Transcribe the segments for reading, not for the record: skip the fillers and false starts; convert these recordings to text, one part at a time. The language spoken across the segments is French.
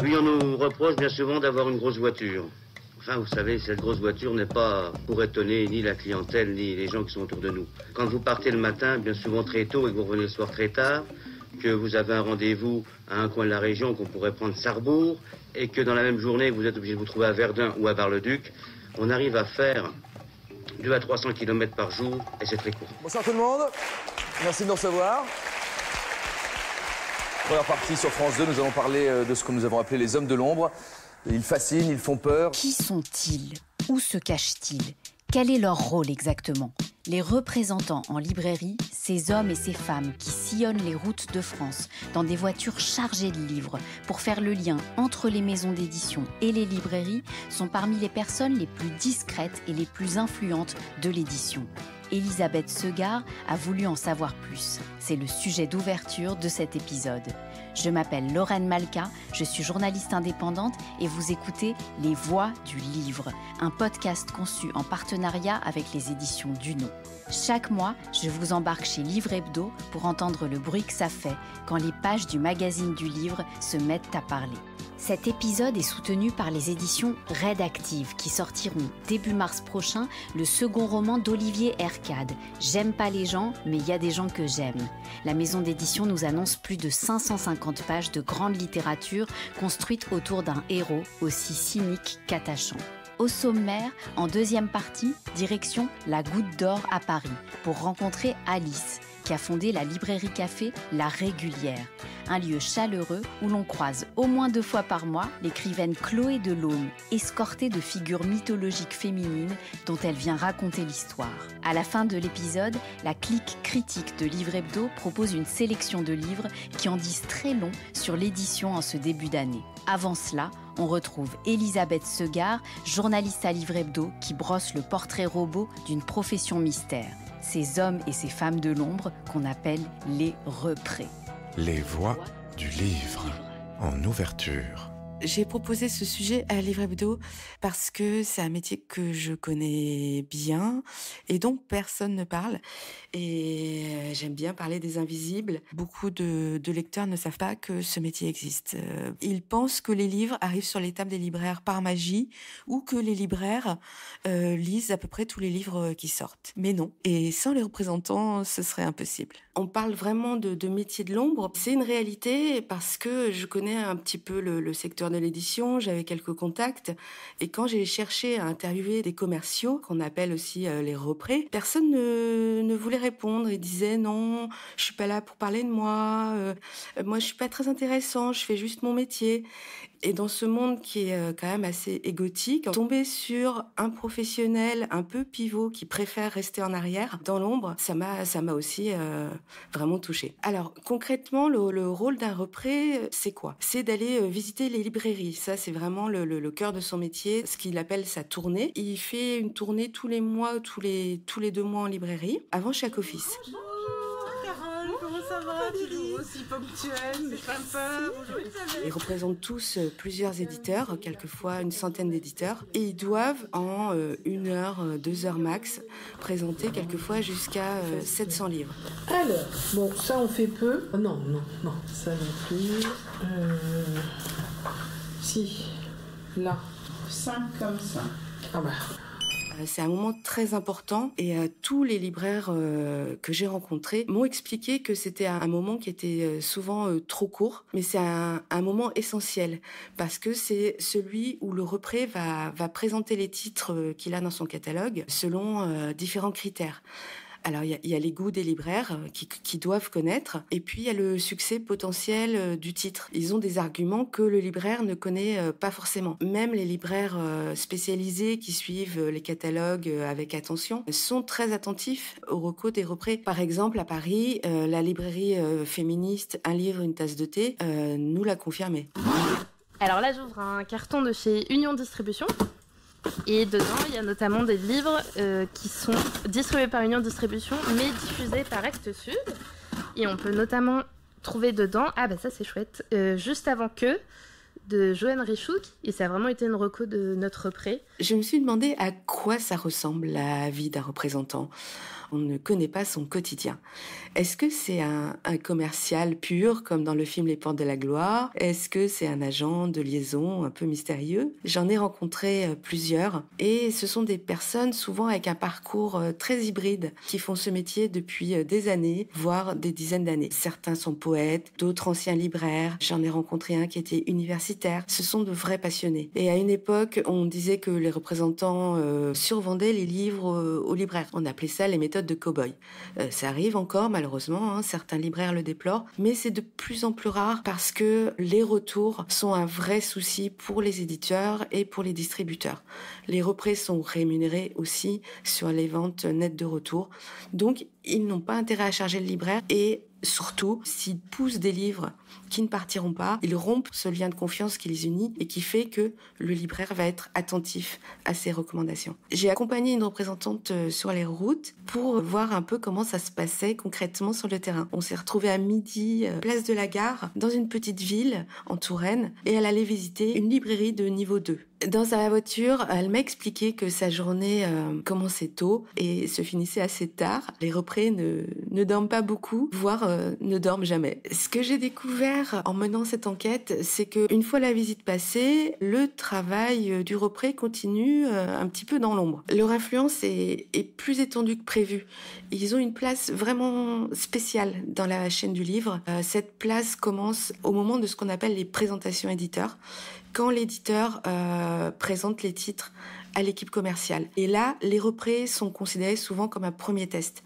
Puis on nous reproche bien souvent d'avoir une grosse voiture. Enfin, vous savez, cette grosse voiture n'est pas pour étonner ni la clientèle, ni les gens qui sont autour de nous. Quand vous partez le matin, bien souvent très tôt, et que vous revenez le soir très tard, que vous avez un rendez-vous à un coin de la région qu'on pourrait prendre Sarrebourg, et que dans la même journée, vous êtes obligé de vous trouver à Verdun ou à Bar-le-Duc, on arrive à faire 200 à 300 km par jour, et c'est très court. Bonsoir tout le monde, merci de nous recevoir. Première partie sur France 2, nous allons parler de ce que nous avons appelé les hommes de l'ombre. Ils fascinent, ils font peur. Qui sont-ils? Où se cachent-ils? Quel est leur rôle exactement? Les représentants en librairie, ces hommes et ces femmes qui sillonnent les routes de France dans des voitures chargées de livres pour faire le lien entre les maisons d'édition et les librairies, sont parmi les personnes les plus discrètes et les plus influentes de l'édition. Elisabeth Segar a voulu en savoir plus. C'est le sujet d'ouverture de cet épisode. Je m'appelle Lorraine Malka, je suis journaliste indépendante et vous écoutez Les Voix du Livre, un podcast conçu en partenariat avec les éditions Duno. Chaque mois, je vous embarque chez Livre Hebdo pour entendre le bruit que ça fait quand les pages du magazine du livre se mettent à parler. Cet épisode est soutenu par les éditions Red Active qui sortiront début mars prochain le second roman d'Olivier Hercade, J'aime pas les gens, mais il y a des gens que j'aime. La maison d'édition nous annonce plus de 550 pages de grande littérature construite autour d'un héros aussi cynique qu'attachant. Au sommaire, en deuxième partie, direction la Goutte d'Or à Paris pour rencontrer Alice, qui a fondé la librairie café La Régulière, un lieu chaleureux où l'on croise au moins 2 fois par mois l'écrivaine Chloé Delhomme, escortée de figures mythologiques féminines dont elle vient raconter l'histoire. À la fin de l'épisode, la clique critique de Livre Hebdo propose une sélection de livres qui en disent très long sur l'édition en ce début d'année. Avant cela, on retrouve Elisabeth Segar, journaliste à Livre Hebdo, qui brosse le portrait robot d'une profession mystère. Ces hommes et ces femmes de l'ombre qu'on appelle les représ. Les voix du livre en ouverture. J'ai proposé ce sujet à Livre Hebdo parce que c'est un métier que je connais bien et dont personne ne parle. Et j'aime bien parler des invisibles. Beaucoup de lecteurs ne savent pas que ce métier existe. Ils pensent que les livres arrivent sur les tables des libraires par magie ou que les libraires lisent à peu près tous les livres qui sortent. Mais non. Et sans les représentants, ce serait impossible. On parle vraiment de métier de l'ombre. C'est une réalité parce que je connais un petit peu le secteur de l'édition, j'avais quelques contacts, et quand j'ai cherché à interviewer des commerciaux, qu'on appelle aussi les représ, personne ne voulait répondre. Ils disaient non, je suis pas là pour parler de moi, moi je suis pas très intéressant, je fais juste mon métier. Et dans ce monde qui est quand même assez égotique, tomber sur un professionnel un peu pivot qui préfère rester en arrière, dans l'ombre, ça m'a aussi vraiment touchée. Alors concrètement, le rôle d'un repré, c'est quoi? C'est d'aller visiter les librairies. Ça, c'est vraiment le cœur de son métier, ce qu'il appelle sa tournée. Il fait une tournée tous les mois, tous les 2 mois en librairie, avant chaque office. Comment ça va? Toujours aussi ponctuelle, mais pas peur. Ils représentent tous plusieurs éditeurs, quelquefois une centaine d'éditeurs, et ils doivent en 1 heure, 2 heures max présenter quelquefois jusqu'à 700 livres. Alors, bon, ça on fait peu. Non, ça non plus. Si, là, 5 comme ça. Ah bah. C'est un moment très important et tous les libraires que j'ai rencontrés m'ont expliqué que c'était un moment qui était souvent trop court, mais c'est un moment essentiel parce que c'est celui où le repré va présenter les titres qu'il a dans son catalogue selon différents critères. Alors, il y a les goûts des libraires qui doivent connaître, et puis il y a le succès potentiel du titre. Ils ont des arguments que le libraire ne connaît pas forcément. Même les libraires spécialisés qui suivent les catalogues avec attention sont très attentifs aux recos des représ. Par exemple, à Paris, la librairie féministe Un livre, une tasse de thé nous l'a confirmé. Alors là, j'ouvre un carton de chez Union Distribution. Et dedans, il y a notamment des livres qui sont distribués par Union Distribution, mais diffusés par Actes Sud. Et on peut notamment trouver dedans, ah bah ça c'est chouette, Juste avant que, de Joanne Richouk, et ça a vraiment été une reco de notre repré. Je me suis demandé à quoi ça ressemble la vie d'un représentant. qu'on ne connaît pas son quotidien. Est-ce que c'est un commercial pur, comme dans le film Les Portes de la Gloire? Est-ce que c'est un agent de liaison un peu mystérieux? J'en ai rencontré plusieurs, et ce sont des personnes souvent avec un parcours très hybride, qui font ce métier depuis des années, voire des dizaines d'années. Certains sont poètes, d'autres anciens libraires. J'en ai rencontré un qui était universitaire. Ce sont de vrais passionnés. Et à une époque, on disait que les représentants survendaient les livres aux libraires. On appelait ça les méthodes de cow-boy. Ça arrive encore, malheureusement, certains libraires le déplorent, mais c'est de plus en plus rare parce que les retours sont un vrai souci pour les éditeurs et pour les distributeurs. Les représ sont rémunérés aussi sur les ventes nettes de retour, donc ils n'ont pas intérêt à charger le libraire, et surtout, s'ils poussent des livres qui ne partiront pas, ils rompent ce lien de confiance qui les unit et qui fait que le libraire va être attentif à ces recommandations. J'ai accompagné une représentante sur les routes pour voir un peu comment ça se passait concrètement sur le terrain. On s'est retrouvés à midi, place de la Gare, dans une petite ville en Touraine, et elle allait visiter une librairie de niveau 2. Dans sa voiture, elle m'a expliqué que sa journée commençait tôt et se finissait assez tard. Les représ ne dorment pas beaucoup, voire ne dorment jamais. Ce que j'ai découvert en menant cette enquête, c'est qu'une fois la visite passée, le travail du repré continue un petit peu dans l'ombre. Leur influence est plus étendue que prévu. Ils ont une place vraiment spéciale dans la chaîne du livre. Cette place commence au moment de ce qu'on appelle les présentations éditeurs, quand l'éditeur présente les titres à l'équipe commerciale. Et là, les représ sont considérés souvent comme un premier test.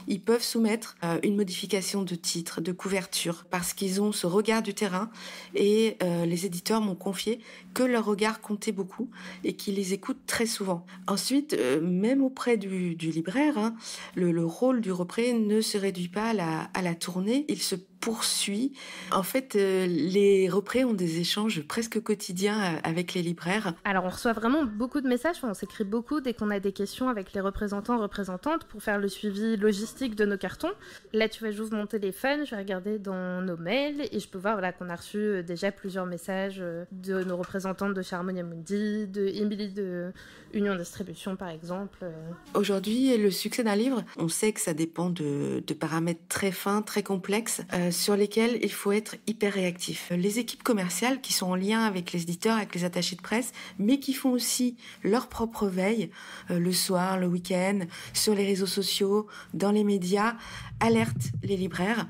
Ils peuvent soumettre une modification de titre, de couverture, parce qu'ils ont ce regard du terrain, et les éditeurs m'ont confié que leur regard comptait beaucoup et qu'ils les écoutent très souvent. Ensuite, même auprès du libraire, le rôle du repré ne se réduit pas à la tournée, il se poursuit. En fait, les représ ont des échanges presque quotidiens avec les libraires. Alors, on reçoit vraiment beaucoup de messages, on s'écrit beaucoup dès qu'on a des questions avec les représentantes pour faire le suivi logistique de nos cartons. Là, tu vois, j'ouvre mon téléphone, je vais regarder dans nos mails et je peux voir qu'on a reçu déjà plusieurs messages de nos représentantes de chez Harmonia Mundi, de Emily de Union Distribution, par exemple. Aujourd'hui, le succès d'un livre, on sait que ça dépend de paramètres très fins, très complexes, sur lesquels il faut être hyper réactif. Les équipes commerciales qui sont en lien avec les éditeurs, avec les attachés de presse, mais qui font aussi leur propre veille, le soir, le week-end, sur les réseaux sociaux, dans les médias, alertent les libraires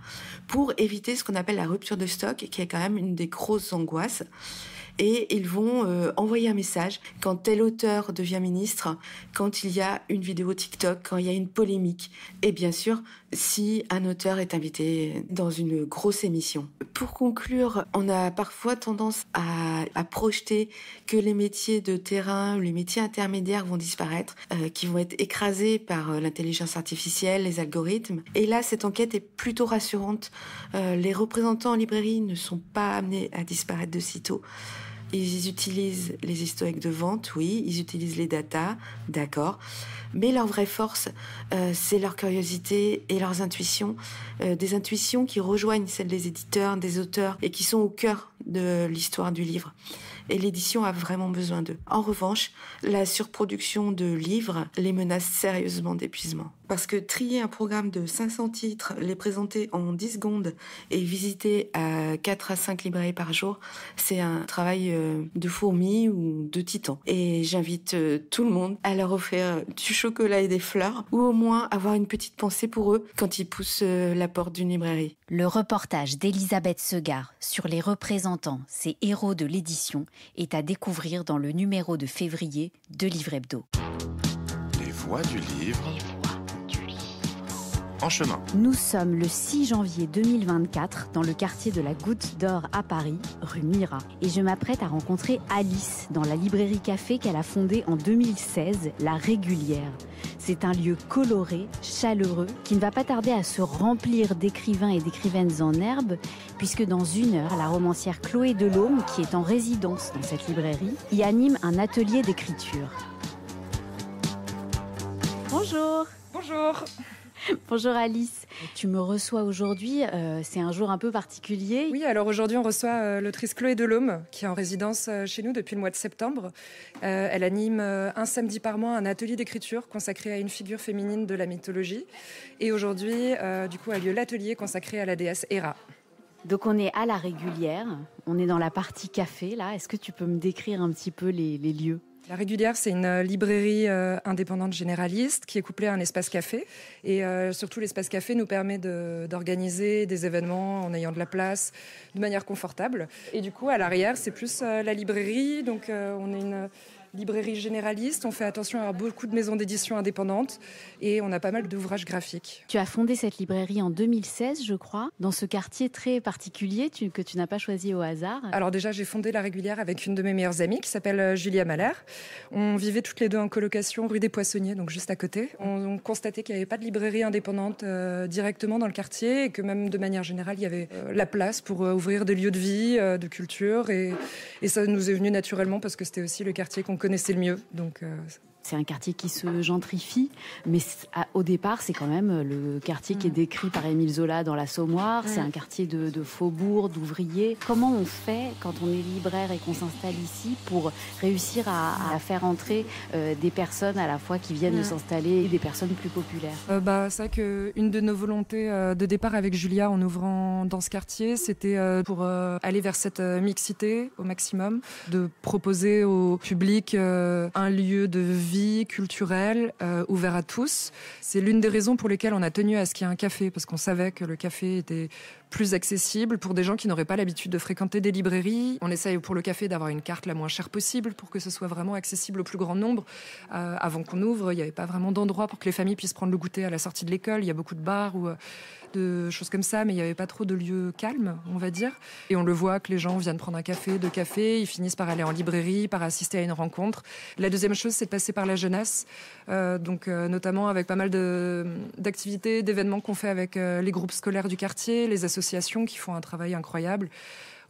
pour éviter ce qu'on appelle la rupture de stock, qui est quand même une des grosses angoisses. Et ils vont envoyer un message quand tel auteur devient ministre, quand il y a une vidéo TikTok, quand il y a une polémique. Et bien sûr, si un auteur est invité dans une grosse émission. Pour conclure, on a parfois tendance à projeter que les métiers de terrain, les métiers intermédiaires vont disparaître, qui vont être écrasés par l'intelligence artificielle, les algorithmes. Et là, cette enquête est plutôt rassurante. Les représentants en librairie ne sont pas amenés à disparaître de sitôt. Ils utilisent les historiques de vente, oui, ils utilisent les datas, d'accord. Mais leur vraie force, c'est leur curiosité et leurs intuitions, des intuitions qui rejoignent celles des éditeurs, des auteurs, et qui sont au cœur de l'histoire du livre. Et l'édition a vraiment besoin d'eux. En revanche, la surproduction de livres les menace sérieusement d'épuisement. Parce que trier un programme de 500 titres, les présenter en 10 secondes et visiter à 4 à 5 librairies par jour, c'est un travail de fourmi ou de titan. Et j'invite tout le monde à leur offrir du chocolat et des fleurs, ou au moins avoir une petite pensée pour eux quand ils poussent la porte d'une librairie. Le reportage d'Elisabeth Segard sur les représentants, ces héros de l'édition, est à découvrir dans le numéro de février de Livre Hebdo. Les voix du livre en chemin. Nous sommes le 6 janvier 2024 dans le quartier de la Goutte d'Or à Paris, rue Mira. Et je m'apprête à rencontrer Alice dans la librairie café qu'elle a fondée en 2016, La Régulière. C'est un lieu coloré, chaleureux, qui ne va pas tarder à se remplir d'écrivains et d'écrivaines en herbe, puisque dans 1 heure, la romancière Chloé Delhomme, qui est en résidence dans cette librairie, y anime un atelier d'écriture. Bonjour. Bonjour. Bonjour Alice, tu me reçois aujourd'hui, c'est un jour un peu particulier. Oui, alors aujourd'hui on reçoit l'autrice Chloé Delhomme qui est en résidence chez nous depuis le mois de septembre. Elle anime un samedi par mois un atelier d'écriture consacré à une figure féminine de la mythologie. Et aujourd'hui, du coup, a lieu l'atelier consacré à la déesse Héra. Donc on est à la Régulière, on est dans la partie café là. Est-ce que tu peux me décrire un petit peu les lieux ? La Régulière, c'est une librairie indépendante généraliste qui est couplée à un espace café. Et surtout, l'espace café nous permet d'organiser des événements en ayant de la place de manière confortable. Et du coup, à l'arrière, c'est plus la librairie. Donc, on est une librairie généraliste. On fait attention à beaucoup de maisons d'édition indépendantes et on a pas mal d'ouvrages graphiques. Tu as fondé cette librairie en 2016, je crois, dans ce quartier très particulier que tu n'as pas choisi au hasard. Alors déjà, j'ai fondé La Régulière avec une de mes meilleures amies qui s'appelle Julia Mahler. On vivait toutes les deux en colocation rue des Poissonniers, donc juste à côté. On constatait qu'il n'y avait pas de librairie indépendante directement dans le quartier et que même de manière générale, il y avait la place pour ouvrir des lieux de vie, de culture. Et ça nous est venu naturellement parce que c'était aussi le quartier qu'on connaissait le mieux. Donc, c'est un quartier qui se gentrifie, mais au départ, c'est quand même le quartier qui est décrit par Émile Zola dans l'Assommoir. C'est un quartier de faubourg, d'ouvriers. Comment on fait quand on est libraire et qu'on s'installe ici pour réussir à faire entrer des personnes à la fois qui viennent de s'installer et des personnes plus populaires ? C'est vrai qu'une de nos volontés de départ avec Julia en ouvrant dans ce quartier, c'était pour aller vers cette mixité au maximum, de proposer au public un lieu de vie culturelle ouvert à tous. C'est l'une des raisons pour lesquelles on a tenu à ce qu'il y ait un café, parce qu'on savait que le café était plus accessible pour des gens qui n'auraient pas l'habitude de fréquenter des librairies. On essaye pour le café d'avoir une carte la moins chère possible pour que ce soit vraiment accessible au plus grand nombre. Avant qu'on ouvre, il n'y avait pas vraiment d'endroit pour que les familles puissent prendre le goûter à la sortie de l'école. Il y a beaucoup de bars ou de choses comme ça, mais il n'y avait pas trop de lieux calmes, on va dire. Et on le voit que les gens viennent prendre un café, deux cafés, ils finissent par aller en librairie, par assister à une rencontre. La deuxième chose, c'est de passer par la jeunesse, notamment avec pas mal d'activités, d'événements qu'on fait avec les groupes scolaires du quartier, les associations qui font un travail incroyable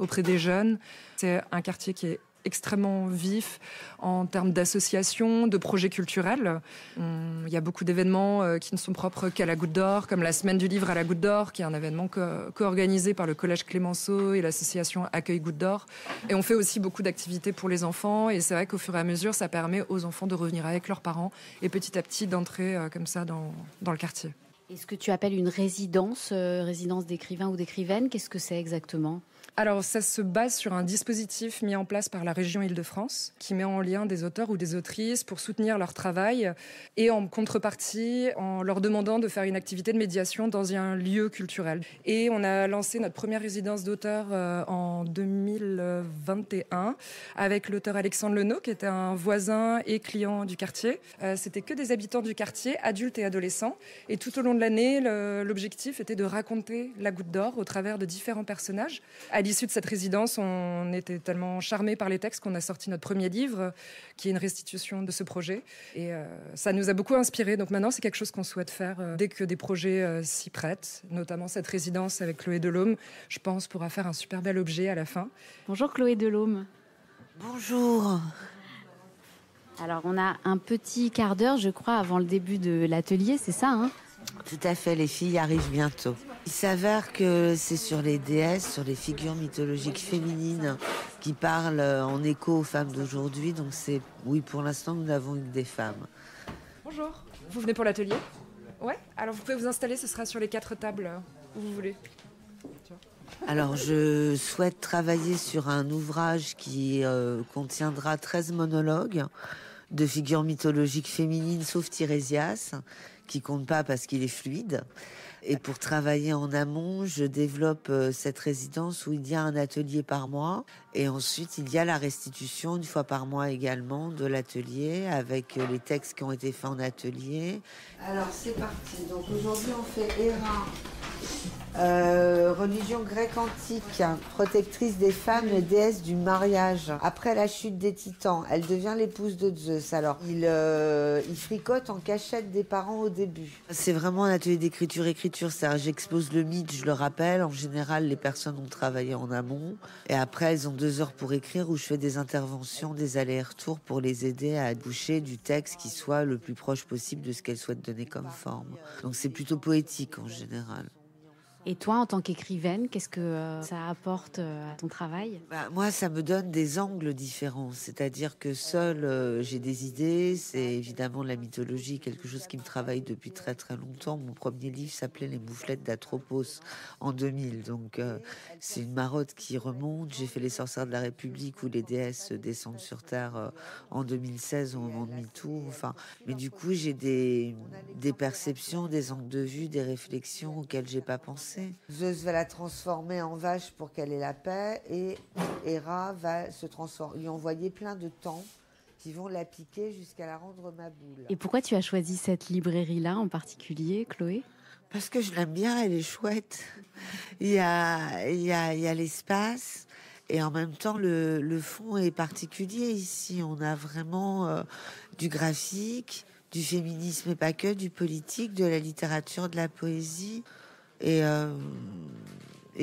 auprès des jeunes. C'est un quartier qui est extrêmement vif en termes d'associations, de projets culturels. Il y a beaucoup d'événements qui ne sont propres qu'à la Goutte d'Or, comme la Semaine du Livre à la Goutte d'Or, qui est un événement co-organisé par le Collège Clémenceau et l'association Accueil Goutte d'Or. Et on fait aussi beaucoup d'activités pour les enfants, et c'est vrai qu'au fur et à mesure, ça permet aux enfants de revenir avec leurs parents et petit à petit d'entrer comme ça dans le quartier. Est-ce que tu appelles une résidence d'écrivain ou d'écrivaine ? Qu'est-ce que c'est exactement ? Alors, ça se base sur un dispositif mis en place par la région Île-de-France qui met en lien des auteurs ou des autrices pour soutenir leur travail et en contrepartie, en leur demandant de faire une activité de médiation dans un lieu culturel. Et on a lancé notre première résidence d'auteur en 2021 avec l'auteur Alexandre Lenot, qui était un voisin et client du quartier. C'était que des habitants du quartier, adultes et adolescents. Et tout au long de l'année, l'objectif était de raconter la Goutte d'Or au travers de différents personnages. À l'issue de cette résidence, on était tellement charmés par les textes qu'on a sorti notre premier livre, qui est une restitution de ce projet. Et ça nous a beaucoup inspirés. Donc maintenant, c'est quelque chose qu'on souhaite faire dès que des projets s'y prêtent. Notamment cette résidence avec Chloé Delhomme, je pense, pourra faire un super bel objet à la fin. Bonjour Chloé Delhomme. Bonjour. Alors, on a un petit quart d'heure, je crois, avant le début de l'atelier, c'est ça, hein ? Tout à fait, les filles arrivent bientôt. Il s'avère que c'est sur les déesses, sur les figures mythologiques féminines qui parlent en écho aux femmes d'aujourd'hui. Donc oui, pour l'instant, nous n'avons que des femmes. Bonjour, vous venez pour l'atelier ? Ouais, alors vous pouvez vous installer, ce sera sur les 4 tables où vous voulez. Alors, je souhaite travailler sur un ouvrage qui contiendra 13 monologues de figures mythologiques féminines, sauf Tirésias, qui compte pas parce qu'il est fluide. Et pour travailler en amont, je développe cette résidence où il y a un atelier par mois. Et ensuite, il y a la restitution une fois par mois également de l'atelier avec les textes qui ont été faits en atelier. Alors, c'est parti. Donc aujourd'hui, on fait Héra Religion grecque antique, protectrice des femmes et déesse du mariage. Après la chute des Titans, elle devient l'épouse de Zeus. Alors, il fricote en cachette des parents au début. C'est vraiment un atelier d'écriture. C'est-à-dire, j'expose le mythe, je le rappelle. En général, les personnes ont travaillé en amont. Et après, elles ont 2 heures pour écrire où je fais des interventions, des allers-retours pour les aider à boucher du texte qui soit le plus proche possible de ce qu'elles souhaitent donner comme forme. Donc, c'est plutôt poétique en général. Et toi, en tant qu'écrivaine, qu'est-ce que ça apporte à ton travail ? Moi, ça me donne des angles différents. C'est-à-dire que seule, j'ai des idées. C'est évidemment la mythologie, quelque chose qui me travaille depuis très très longtemps. Mon premier livre s'appelait Les mouflettes d'Atropos en 2000. Donc, c'est une marotte qui remonte. J'ai fait Les sorcières de la République où les déesses descendent sur Terre en 2016 au moment de MeToo. Enfin, mais du coup, j'ai des perceptions, des angles de vue, des réflexions auxquelles j'ai pas pensé. Zeus va la transformer en vache pour qu'elle ait la paix et Héra va lui envoyer plein de temps qui vont la piquer jusqu'à la rendre ma boule. Et pourquoi tu as choisi cette librairie-là en particulier, Chloé ? Parce que je l'aime bien, elle est chouette. Il y a l'espace et en même temps le fond est particulier ici. On a vraiment du graphique, du féminisme et pas que, du politique, de la littérature, de la poésie. Et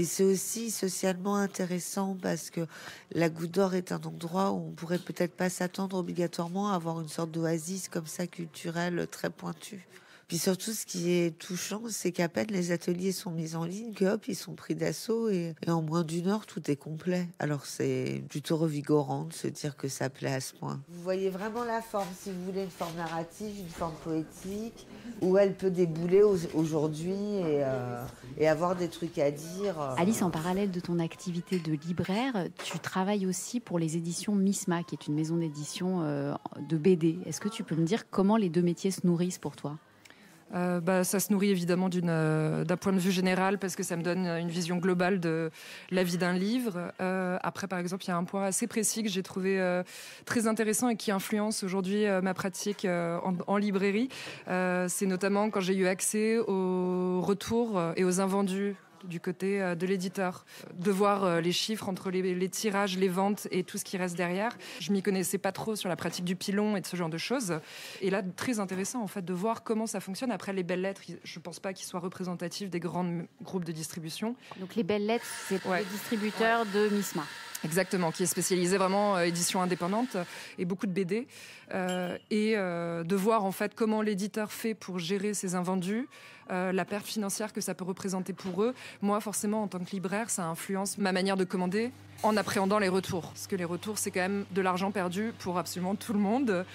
c'est aussi socialement intéressant parce que la Goutte d'Or est un endroit où on pourrait peut-être pas s'attendre obligatoirement à avoir une sorte d'oasis comme ça culturelle très pointue. Puis surtout, ce qui est touchant, c'est qu'à peine les ateliers sont mis en ligne, que hop, ils sont pris d'assaut et en moins d'1 heure, tout est complet. Alors c'est plutôt revigorant de se dire que ça plaît à ce point. Vous voyez vraiment la forme, si vous voulez, une forme narrative, une forme poétique, où elle peut débouler aujourd'hui et avoir des trucs à dire. Alice, en parallèle de ton activité de libraire, tu travailles aussi pour les éditions Misma, qui est une maison d'édition de BD. Est-ce que tu peux me dire comment les 2 métiers se nourrissent pour toi ? Ça se nourrit évidemment d'un point de vue général parce que ça me donne une vision globale de la vie d'un livre. Après, par exemple, il y a un point assez précis que j'ai trouvé très intéressant et qui influence aujourd'hui ma pratique en librairie. C'est notamment quand j'ai eu accès aux retours et aux invendus du côté de l'éditeur, de voir les chiffres entre les tirages, les ventes et tout ce qui reste derrière. Je m'y connaissais pas trop sur la pratique du pilon et de ce genre de choses. Et là, très intéressant en fait de voir comment ça fonctionne. Après, les belles lettres, je pense pas qu'ils soient représentatifs des grands groupes de distribution. Donc les belles lettres, c'est pour le distributeur de Misma. Exactement, qui est spécialisé vraiment édition indépendante et beaucoup de BD. De voir en fait comment l'éditeur fait pour gérer ses invendus, la perte financière que ça peut représenter pour eux. Moi, forcément, en tant que libraire, ça influence ma manière de commander en appréhendant les retours. Parce que les retours, c'est quand même de l'argent perdu pour absolument tout le monde.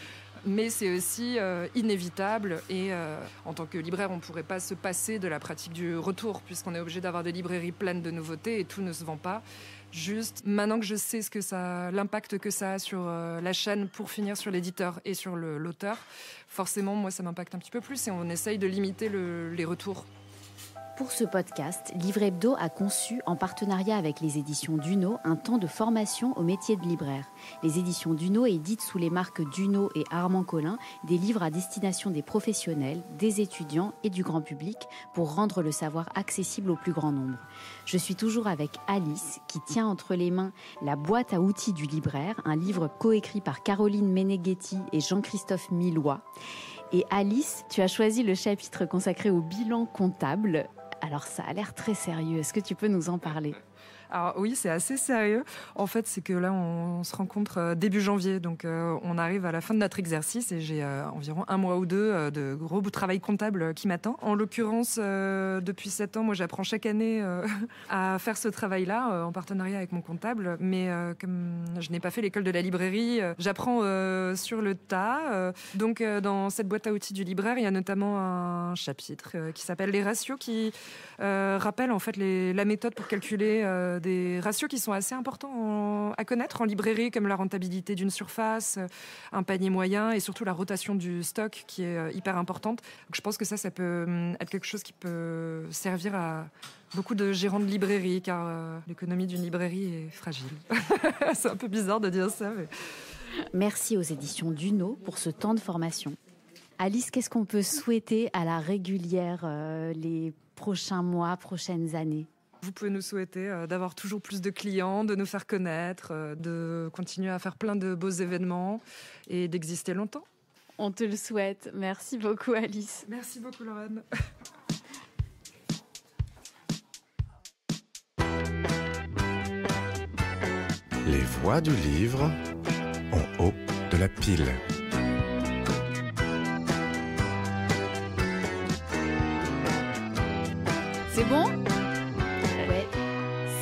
Mais c'est aussi inévitable et en tant que libraire, on ne pourrait pas se passer de la pratique du retour puisqu'on est obligé d'avoir des librairies pleines de nouveautés et tout ne se vend pas. Juste, maintenant que je sais l'impact que ça a sur la chaîne pour finir sur l'éditeur et sur l'auteur, forcément, moi, ça m'impacte un petit peu plus et on essaye de limiter les retours. Pour ce podcast, Livre Hebdo a conçu, en partenariat avec les éditions Duno, un temps de formation au métier de libraire. Les éditions Duno éditent sous les marques Duno et Armand Collin des livres à destination des professionnels, des étudiants et du grand public pour rendre le savoir accessible au plus grand nombre. Je suis toujours avec Alice, qui tient entre les mains La boîte à outils du libraire, un livre coécrit par Caroline Meneghetti et Jean-Christophe Millois. Et Alice, tu as choisi le chapitre consacré au bilan comptable. Alors ça a l'air très sérieux, est-ce que tu peux nous en parler ? Alors oui, c'est assez sérieux. En fait, c'est que là, on se rencontre début janvier. Donc, on arrive à la fin de notre exercice et j'ai environ 1 mois ou 2 de gros travail comptable qui m'attend. En l'occurrence, depuis 7 ans, moi, j'apprends chaque année à faire ce travail-là en partenariat avec mon comptable. Mais comme je n'ai pas fait l'école de la librairie, j'apprends sur le tas. Donc, dans cette boîte à outils du libraire, il y a notamment un chapitre qui s'appelle les ratios qui rappelle en fait la méthode pour calculer des ratios qui sont assez importants à connaître en librairie, comme la rentabilité d'une surface, un panier moyen et surtout la rotation du stock qui est hyper importante. Donc je pense que ça peut être quelque chose qui peut servir à beaucoup de gérants de librairie, car l'économie d'une librairie est fragile. C'est un peu bizarre de dire ça, mais... Merci aux éditions Duno pour ce temps de formation. Alice, qu'est-ce qu'on peut souhaiter à la régulière, les prochains mois, prochaines années? Vous pouvez nous souhaiter d'avoir toujours plus de clients, de nous faire connaître, de continuer à faire plein de beaux événements et d'exister longtemps. On te le souhaite. Merci beaucoup, Alice. Merci beaucoup, Lorraine. Les voix du livre en haut de la pile. C'est bon ? Ouais.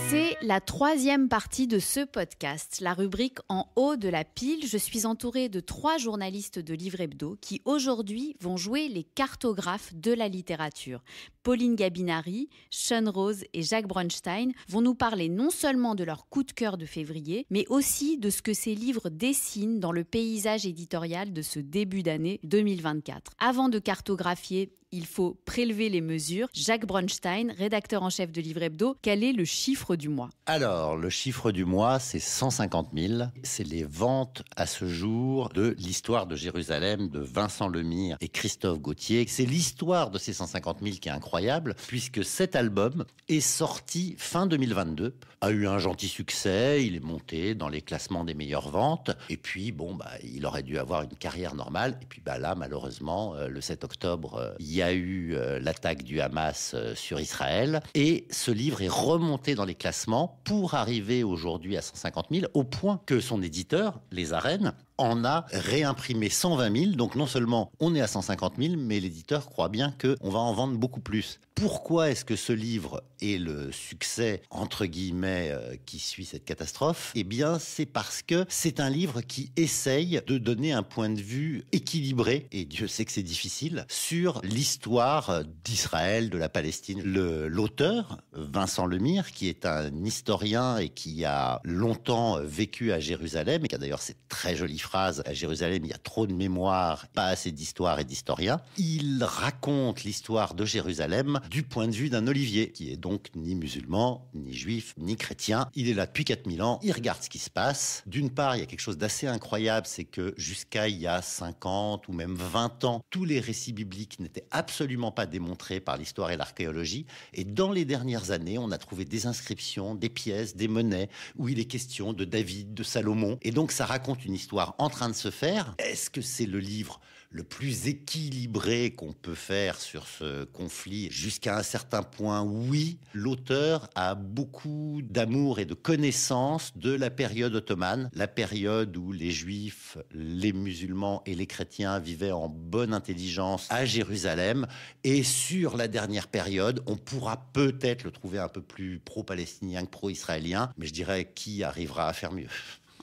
C'est la 3e partie de ce podcast, la rubrique En haut de la pile. Je suis entourée de 3 journalistes de Livre Hebdo qui aujourd'hui vont jouer les cartographes de la littérature. Pauline Gabinari, Sean Rose et Jacques Bronstein vont nous parler non seulement de leur coup de cœur de février, mais aussi de ce que ces livres dessinent dans le paysage éditorial de ce début d'année 2024. Avant de cartographier, il faut prélever les mesures. Jacques Bronstein, rédacteur en chef de Livre Hebdo, quel est le chiffre du mois ? Alors, le chiffre du mois, c'est 150 000. C'est les ventes à ce jour de l'histoire de Jérusalem de Vincent Lemire et Christophe Gauthier. C'est l'histoire de ces 150 000 qui est incroyable, puisque cet album est sorti fin 2022, a eu un gentil succès, il est monté dans les classements des meilleures ventes, et puis il aurait dû avoir une carrière normale, et puis là, malheureusement, le 7 octobre, il y a eu l'attaque du Hamas sur Israël, et ce livre est remonté dans les classements pour arriver aujourd'hui à 150 000, au point que son éditeur, Les Arènes, en a réimprimé 120 000. Donc non seulement on est à 150 000, mais l'éditeur croit bien qu'on va en vendre beaucoup plus. Pourquoi est-ce que ce livre est le succès, entre guillemets, qui suit cette catastrophe ? Eh bien, c'est parce que c'est un livre qui essaye de donner un point de vue équilibré, et Dieu sait que c'est difficile, sur l'histoire d'Israël, de la Palestine. L'auteur, Vincent Lemire, qui est un historien et qui a longtemps vécu à Jérusalem, et qui a d'ailleurs cette très jolie phrase, à Jérusalem, il y a trop de mémoire, pas assez d'histoire et d'historiens. Il raconte l'histoire de Jérusalem du point de vue d'un Olivier, qui est donc ni musulman, ni juif, ni chrétien. Il est là depuis 4000 ans, il regarde ce qui se passe. D'une part, il y a quelque chose d'assez incroyable, c'est que jusqu'à il y a 50 ou même 20 ans, tous les récits bibliques n'étaient absolument pas démontrés par l'histoire et l'archéologie. Et dans les dernières années, on a trouvé des inscriptions, des pièces, des monnaies, où il est question de David, de Salomon. Et donc, ça raconte une histoire en train de se faire. Est-ce que c'est le livre le plus équilibré qu'on peut faire sur ce conflit? Jusqu'à un certain point, oui. L'auteur a beaucoup d'amour et de connaissance de la période ottomane, la période où les juifs, les musulmans et les chrétiens vivaient en bonne intelligence à Jérusalem. Et sur la dernière période, on pourra peut-être le trouver un peu plus pro-palestinien que pro-israélien, mais je dirais qui arrivera à faire mieux.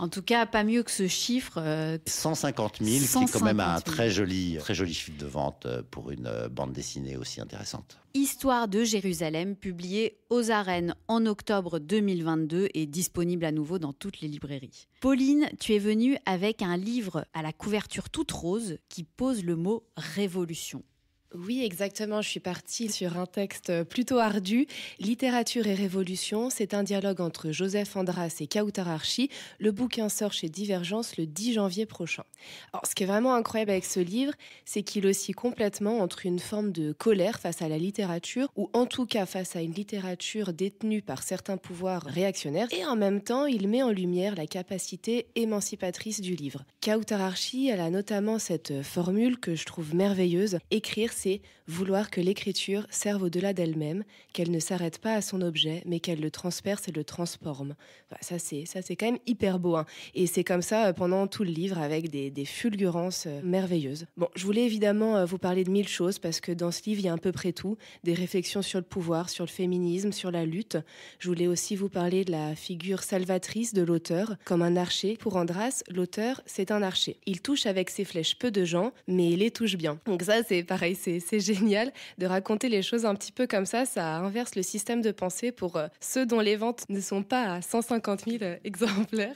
En tout cas, pas mieux que ce chiffre. 150 000, qui est quand même un très joli chiffre de vente pour une bande dessinée aussi intéressante. Histoire de Jérusalem, publié aux Arènes en octobre 2022 et disponible à nouveau dans toutes les librairies. Pauline, tu es venue avec un livre à la couverture toute rose qui pose le mot « révolution ». Oui, exactement. Je suis partie sur un texte plutôt ardu. Littérature et révolution, c'est un dialogue entre Joseph Andras et Kautar Archi. Le bouquin sort chez Divergence le 10 janvier prochain. Alors, ce qui est vraiment incroyable avec ce livre, c'est qu'il oscille complètement entre une forme de colère face à la littérature, ou en tout cas face à une littérature détenue par certains pouvoirs réactionnaires, et en même temps, il met en lumière la capacité émancipatrice du livre. Kautar Archi, elle a notamment cette formule que je trouve merveilleuse. Écrire, c'est vouloir que l'écriture serve au-delà d'elle-même, qu'elle ne s'arrête pas à son objet, mais qu'elle le transperce et le transforme. Enfin, ça, c'est quand même hyper beau, hein. Et c'est comme ça pendant tout le livre, avec des fulgurances merveilleuses. Bon, je voulais évidemment vous parler de 1000 choses, parce que dans ce livre, il y a à peu près tout. Des réflexions sur le pouvoir, sur le féminisme, sur la lutte. Je voulais aussi vous parler de la figure salvatrice de l'auteur, comme un archer. Pour Andras, l'auteur, c'est un archer. Il touche avec ses flèches peu de gens, mais il les touche bien. Donc ça, c'est pareil, c'est génial de raconter les choses un petit peu comme ça. Ça inverse le système de pensée pour ceux dont les ventes ne sont pas à 150 000 exemplaires.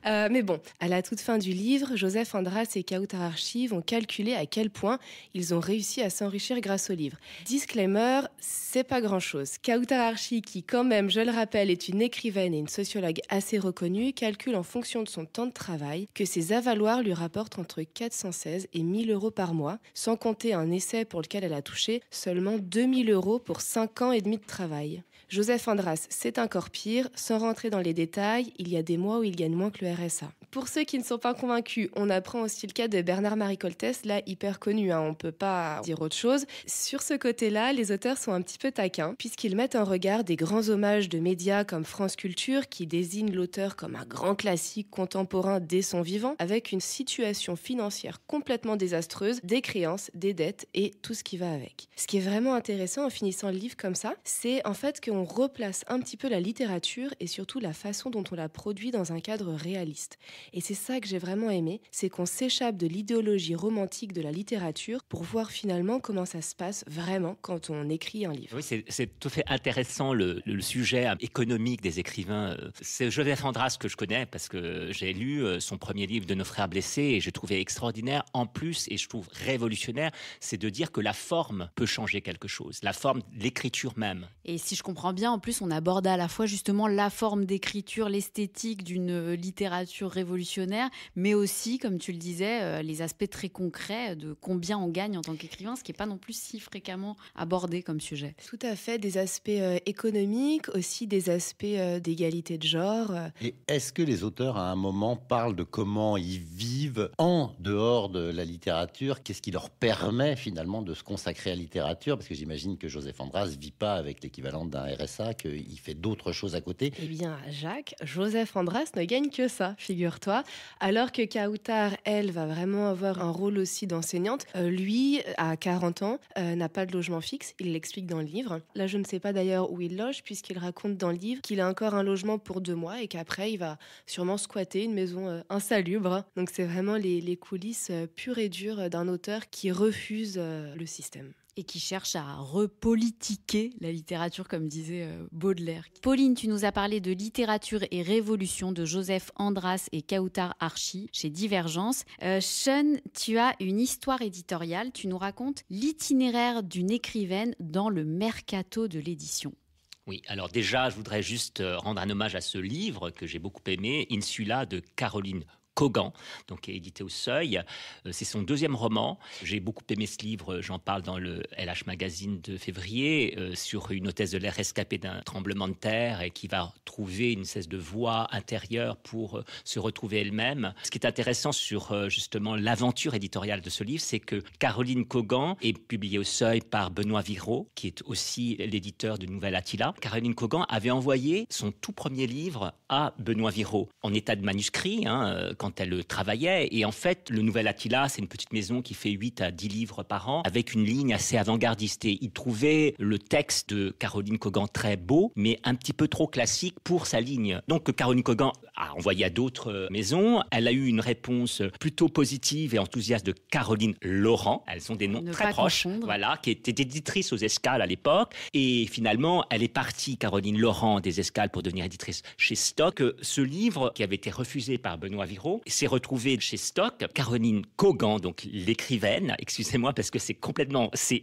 Mais bon, à la toute fin du livre, Joseph Andras et Kautar Archi vont calculer à quel point ils ont réussi à s'enrichir grâce au livre. Disclaimer, c'est pas grand-chose. Kautar Archi, qui quand même, je le rappelle, est une écrivaine et une sociologue assez reconnue, calcule en fonction de son temps de travail que ses avaloirs lui rapportent entre 416 et 1 000 euros par mois, sans compter un essai projet pour lequel elle a touché seulement 2 000 € pour 5 ans et demi de travail. Joseph Andras, c'est encore pire. Sans rentrer dans les détails, il y a des mois où il gagne moins que le RSA. Pour ceux qui ne sont pas convaincus, on apprend aussi le cas de Bernard-Marie Coltès, là hyper connu, on ne peut pas dire autre chose. Sur ce côté-là, les auteurs sont un petit peu taquins, puisqu'ils mettent en regard des grands hommages de médias comme France Culture, qui désignent l'auteur comme un grand classique contemporain dès son vivant, avec une situation financière complètement désastreuse, des créances, des dettes et tout ce qui va avec. Ce qui est vraiment intéressant en finissant le livre comme ça, c'est en fait qu'on replace un petit peu la littérature et surtout la façon dont on la produit dans un cadre réaliste. Et c'est ça que j'ai vraiment aimé, c'est qu'on s'échappe de l'idéologie romantique de la littérature pour voir finalement comment ça se passe vraiment quand on écrit un livre. Oui, c'est tout à fait intéressant le sujet économique des écrivains. C'est Joseph Andras que je connais parce que j'ai lu son premier livre de Nos frères blessés et je trouvais extraordinaire. En plus, et je trouve révolutionnaire, c'est de dire que la forme peut changer quelque chose, la forme de l'écriture même. Et si je comprends bien, en plus, on aborde à la fois justement la forme d'écriture, l'esthétique d'une littérature révolutionnaire, mais aussi, comme tu le disais, les aspects très concrets de combien on gagne en tant qu'écrivain, ce qui n'est pas non plus si fréquemment abordé comme sujet. Tout à fait, des aspects économiques, aussi des aspects d'égalité de genre. Et est-ce que les auteurs, à un moment, parlent de comment ils vivent en dehors de la littérature? Qu'est-ce qui leur permet finalement de se consacrer à la littérature? Parce que j'imagine que Joseph Andras ne vit pas avec l'équivalent d'un RSA, qu'il fait d'autres choses à côté. Eh bien, Jacques, Joseph Andras ne gagne que ça, figure-toi. Alors que Kautar, elle, va vraiment avoir un rôle aussi d'enseignante. Lui, à 40 ans, n'a pas de logement fixe. Il l'explique dans le livre. Là, je ne sais pas d'ailleurs où il loge, puisqu'il raconte dans le livre qu'il a encore un logement pour 2 mois et qu'après, il va sûrement squatter une maison insalubre. Donc, c'est vraiment les coulisses pures et dures d'un auteur qui refuse le système. Et qui cherche à repolitiquer la littérature, comme disait Baudelaire. Pauline, tu nous as parlé de Littérature et Révolution de Joseph Andras et Kautar Archi chez Divergence. Sean, tu as une histoire éditoriale. Tu nous racontes l'itinéraire d'une écrivaine dans le mercato de l'édition. Oui, alors déjà, je voudrais juste rendre un hommage à ce livre que j'ai beaucoup aimé, Insula de Caroline Cogan, donc qui est édité au Seuil. C'est son 2e roman. J'ai beaucoup aimé ce livre, j'en parle dans le LH Magazine de février, sur une hôtesse de l'air rescapée d'un tremblement de terre et qui va trouver une espèce de voie intérieure pour se retrouver elle-même. Ce qui est intéressant sur justement l'aventure éditoriale de ce livre, c'est que Caroline Cogan est publiée au Seuil par Benoît Viraud, qui est aussi l'éditeur de Nouvelle Attila. Caroline Cogan avait envoyé son tout premier livre à Benoît Viraud en état de manuscrit, quand elle travaillait. Et en fait, le Nouvel Attila, c'est une petite maison qui fait 8 à 10 livres par an, avec une ligne assez avant-gardiste. Et il trouvait le texte de Caroline Cogan très beau, mais un petit peu trop classique pour sa ligne. Donc Caroline Cogan a envoyé à d'autres maisons. Elle a eu une réponse plutôt positive et enthousiaste de Caroline Laurent. Elles sont des noms très proches, voilà, qui était éditrice aux Escales à l'époque. Et finalement, elle est partie, Caroline Laurent, des Escales pour devenir éditrice chez Stock. Ce livre, qui avait été refusé par Benoît Viraud, s'est retrouvé chez Stock. Caroline Cogan, donc l'écrivaine, excusez-moi parce que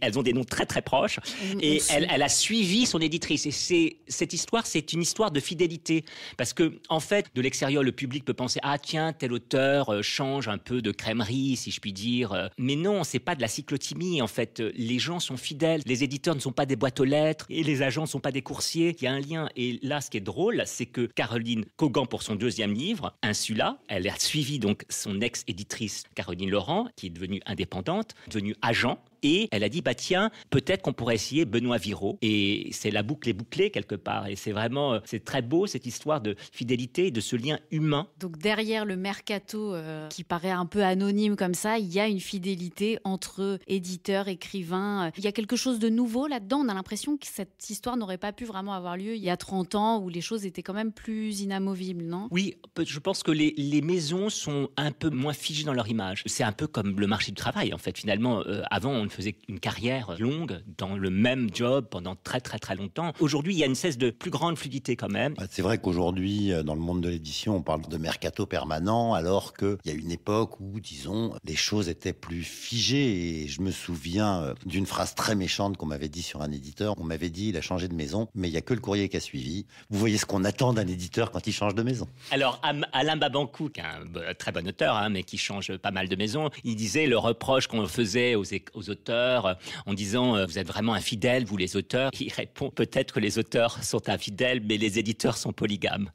elles ont des noms très très proches, et elle a suivi son éditrice. Et cette histoire, c'est une histoire de fidélité, parce que en fait, de l'extérieur, le public peut penser ah tiens, tel auteur change un peu de crèmerie, si je puis dire. Mais non, c'est pas de la cyclotimie. En fait, les gens sont fidèles. Les éditeurs ne sont pas des boîtes aux lettres et les agents ne sont pas des coursiers. Il y a un lien. Et là, ce qui est drôle, c'est que Caroline Cogan, pour son 2e livre, Insula, elle a suivi donc son ex-éditrice Caroline Laurent, qui est devenue indépendante, devenue agent. Et elle a dit, bah tiens, peut-être qu'on pourrait essayer Benoît Viraud. Et c'est la boucle est bouclée quelque part. Et c'est vraiment, c'est très beau cette histoire de fidélité et de ce lien humain. Donc derrière le mercato qui paraît un peu anonyme comme ça, il y a une fidélité entre éditeurs, écrivains. Il y a quelque chose de nouveau là-dedans. On a l'impression que cette histoire n'aurait pas pu vraiment avoir lieu il y a 30 ans où les choses étaient quand même plus inamovibles, non? Oui, je pense que les maisons sont un peu moins figées dans leur image. C'est un peu comme le marché du travail en fait. Finalement, avant on faisait une carrière longue dans le même job pendant très très très longtemps. Aujourd'hui, il y a une espèce de plus grande fluidité quand même. C'est vrai qu'aujourd'hui, dans le monde de l'édition, on parle de mercato permanent, alors qu'il y a une époque où, disons, les choses étaient plus figées. Et je me souviens d'une phrase très méchante qu'on m'avait dit sur un éditeur. On m'avait dit, il a changé de maison, mais il n'y a que le courrier qui a suivi. Vous voyez ce qu'on attend d'un éditeur quand il change de maison. Alors, Alain Babankou, qui est un très bon auteur, mais qui change pas mal de maisons, il disait le reproche qu'on faisait aux auteurs auteurs en disant vous êtes vraiment infidèles, vous les auteurs. Il répond peut-être que les auteurs sont infidèles, mais les éditeurs sont polygames.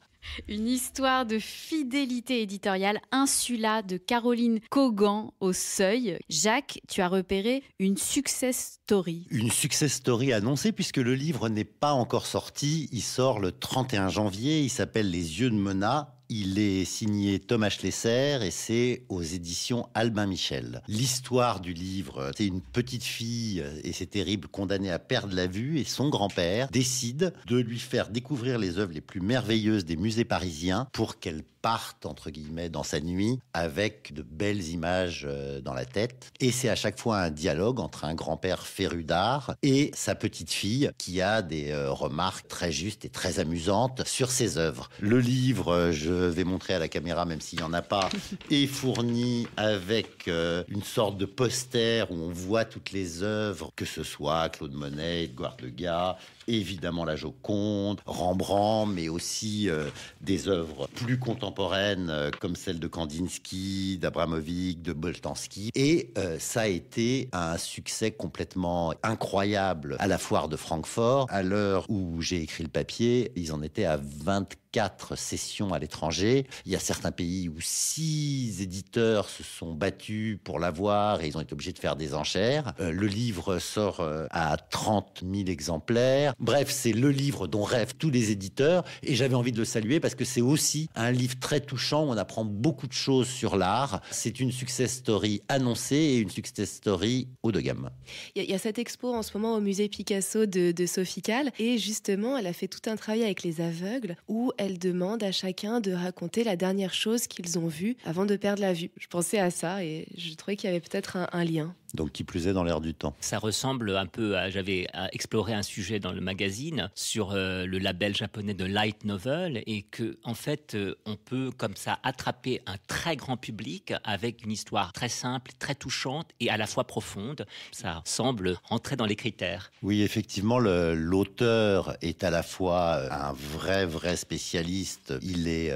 Une histoire de fidélité éditoriale, Insula de Caroline Cogan au Seuil. Jacques, tu as repéré une success story. Une success story annoncée puisque le livre n'est pas encore sorti. Il sort le 31 janvier. Il s'appelle Les yeux de Mona. Il est signé Thomas Schlesser et c'est aux éditions Albin Michel. L'histoire du livre, c'est une petite fille, et c'est terrible, condamnée à perdre la vue, et son grand-père décide de lui faire découvrir les œuvres les plus merveilleuses des musées parisiens pour qu'elle parte, entre guillemets, dans sa nuit avec de belles images dans la tête. Et c'est à chaque fois un dialogue entre un grand-père féru d'art et sa petite fille qui a des remarques très justes et très amusantes sur ses œuvres. Le livre, je vais montrer à la caméra, même s'il n'y en a pas, est fourni avec une sorte de poster où on voit toutes les œuvres, que ce soit Claude Monet, Edouard Degas, évidemment la Joconde, Rembrandt, mais aussi des œuvres plus contemporaines comme celles de Kandinsky, d'Abramovic, de Boltanski. Et ça a été un succès complètement incroyable à la foire de Francfort. À l'heure où j'ai écrit le papier, ils en étaient à 24 sessions à l'étranger. Il y a certains pays où 6 éditeurs se sont battus pour l'avoir et ils ont été obligés de faire des enchères. Le livre sort à 30 000 exemplaires. Bref, c'est le livre dont rêvent tous les éditeurs et j'avais envie de le saluer parce que c'est aussi un livre très touchant où on apprend beaucoup de choses sur l'art. C'est une success story annoncée et une success story haut de gamme. Il y a cette expo en ce moment au musée Picasso de Sophie Calle et justement, elle a fait tout un travail avec les aveugles où elle demande à chacun de raconter la dernière chose qu'ils ont vue avant de perdre la vue. Je pensais à ça et je trouvais qu'il y avait peut-être un lien. Donc qui plus est dans l'air du temps. Ça ressemble un peu à... J'avais exploré un sujet dans le magazine sur le label japonais de Light Novel et que en fait, on peut comme ça attraper un très grand public avec une histoire très simple, très touchante et à la fois profonde. Ça semble entrer dans les critères. Oui, effectivement, l'auteur est à la fois un vrai spécialiste. Il est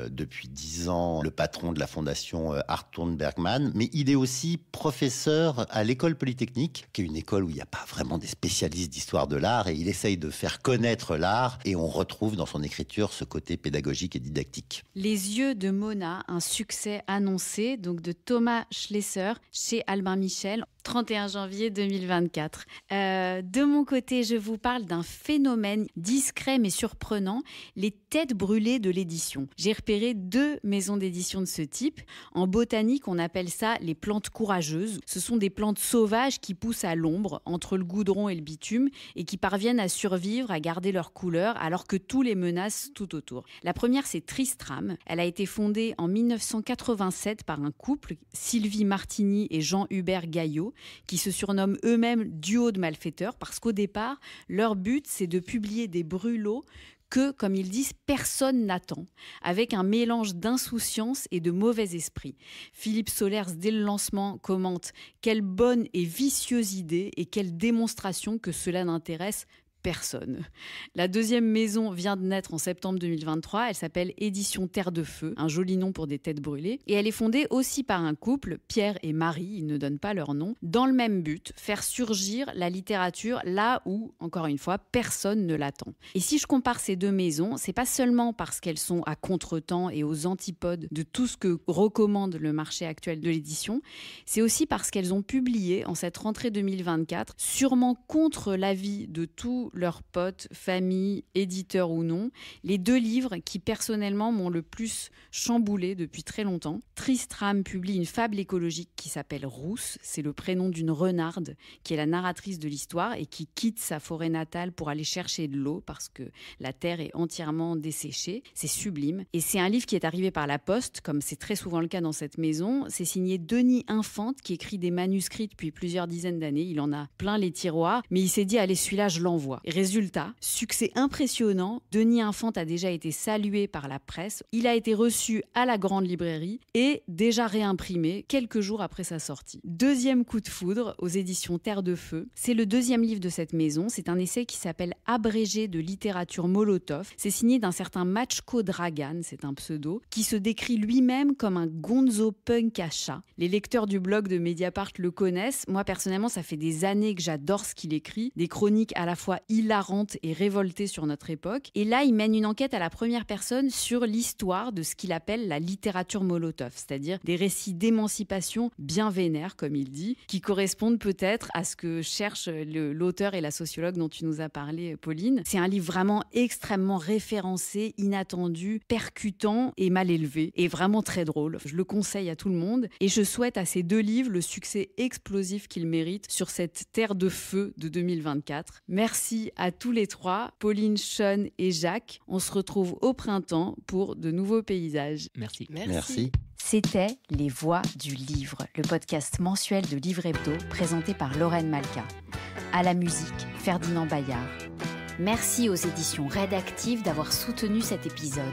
depuis 10 ans le patron de la fondation Arthur Bergman, mais il est aussi professeur à l'école polytechnique, qui est une école où il n'y a pas vraiment des spécialistes d'histoire de l'art, et il essaye de faire connaître l'art, et on retrouve dans son écriture ce côté pédagogique et didactique. Les yeux de Mona, un succès annoncé, donc de Thomas Schlesser chez Albin Michel. 31 janvier 2024. De mon côté, je vous parle d'un phénomène discret mais surprenant, les têtes brûlées de l'édition. J'ai repéré 2 maisons d'édition de ce type. En botanique, on appelle ça les plantes courageuses. Ce sont des plantes sauvages qui poussent à l'ombre, entre le goudron et le bitume, et qui parviennent à survivre, à garder leur couleur, alors que tout les menace tout autour. La première, c'est Tristram. Elle a été fondée en 1987 par un couple, Sylvie Martini et Jean-Hubert Gaillot, qui se surnomment eux-mêmes duo de malfaiteurs parce qu'au départ, leur but, c'est de publier des brûlots que, comme ils disent, personne n'attend, avec un mélange d'insouciance et de mauvais esprit. Philippe Solers, dès le lancement, commente « Quelle bonne et vicieuse idée et quelle démonstration que cela n'intéresse personne ». La deuxième maison vient de naître en septembre 2023. Elle s'appelle Édition Terre de Feu, un joli nom pour des têtes brûlées. Et elle est fondée aussi par un couple, Pierre et Marie, ils ne donnent pas leur nom, dans le même but, faire surgir la littérature là où, encore une fois, personne ne l'attend. Et si je compare ces 2 maisons, c'est pas seulement parce qu'elles sont à contretemps et aux antipodes de tout ce que recommande le marché actuel de l'édition, c'est aussi parce qu'elles ont publié en cette rentrée 2024, sûrement contre l'avis de tous leurs potes, familles, éditeurs ou non, les 2 livres qui personnellement m'ont le plus chamboulé depuis très longtemps. Tristram publie une fable écologique qui s'appelle Rousse, c'est le prénom d'une renarde qui est la narratrice de l'histoire et qui quitte sa forêt natale pour aller chercher de l'eau parce que la terre est entièrement desséchée. C'est sublime. Et c'est un livre qui est arrivé par la poste, comme c'est très souvent le cas dans cette maison. C'est signé Denis Infante qui écrit des manuscrits depuis plusieurs dizaines d'années. Il en a plein les tiroirs, mais il s'est dit allez, celui-là je l'envoie. Résultat, succès impressionnant, Denis Infant a déjà été salué par la presse, il a été reçu à la Grande Librairie et déjà réimprimé quelques jours après sa sortie. Deuxième coup de foudre aux éditions Terre de Feu. C'est le deuxième livre de cette maison. C'est un essai qui s'appelle Abrégé de littérature Molotov. C'est signé d'un certain Machko Dragan, c'est un pseudo, qui se décrit lui-même comme un gonzo punk à chat. Les lecteurs du blog de Mediapart le connaissent. Moi, personnellement, ça fait des années que j'adore ce qu'il écrit. Des chroniques à la fois hilarantes et révoltées sur notre époque. Et là, il mène une enquête à la première personne sur l'histoire de ce qu'il appelle la littérature Molotov, c'est-à-dire des récits d'émancipation bien vénères, comme il dit, qui correspondent peut-être à ce que cherchent l'auteur et la sociologue dont tu nous as parlé, Pauline. C'est un livre vraiment extrêmement référencé, inattendu, percutant et mal élevé, et vraiment très drôle. Je le conseille à tout le monde, et je souhaite à ces deux livres le succès explosif qu'ils méritent sur cette terre de feu de 2024. Merci à tous les trois, Pauline, Sean et Jacques. On se retrouve au printemps pour de nouveaux paysages. Merci. Merci. C'était Les Voix du Livre, le podcast mensuel de Livre Hebdo présenté par Lorraine Malka. À la musique, Ferdinand Bayard. Merci aux éditions Rédactives d'avoir soutenu cet épisode.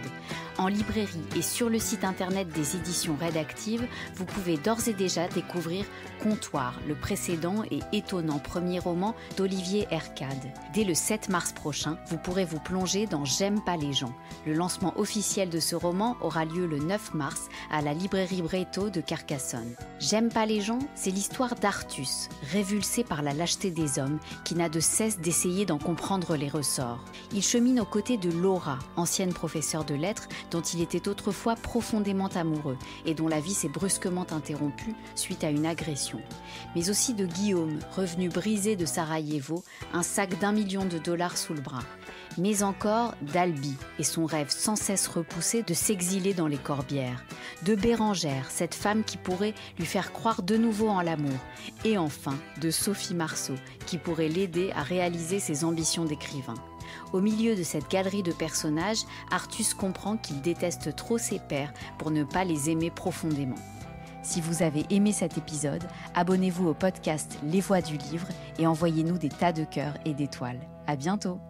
En librairie et sur le site internet des éditions Rédactives, vous pouvez d'ores et déjà découvrir Comptoir, le précédent et étonnant premier roman d'Olivier Hercade. Dès le 7 mars prochain, vous pourrez vous plonger dans J'aime pas les gens. Le lancement officiel de ce roman aura lieu le 9 mars à la librairie Bretto de Carcassonne. J'aime pas les gens, c'est l'histoire d'Artus, révulsé par la lâcheté des hommes, qui n'a de cesse d'essayer d'en comprendre les ressorts. Il chemine aux côtés de Laura, ancienne professeure de lettres, dont il était autrefois profondément amoureux et dont la vie s'est brusquement interrompue suite à une agression. Mais aussi de Guillaume, revenu brisé de Sarajevo, un sac d'1 million de dollars sous le bras. Mais encore d'Albi et son rêve sans cesse repoussé de s'exiler dans les Corbières. De Bérangère, cette femme qui pourrait lui faire croire de nouveau en l'amour. Et enfin, de Sophie Marceau, qui pourrait l'aider à réaliser ses ambitions d'écrivain. Au milieu de cette galerie de personnages, Artus comprend qu'il déteste trop ses pairs pour ne pas les aimer profondément. Si vous avez aimé cet épisode, abonnez-vous au podcast Les Voix du Livre et envoyez-nous des tas de cœurs et d'étoiles. À bientôt!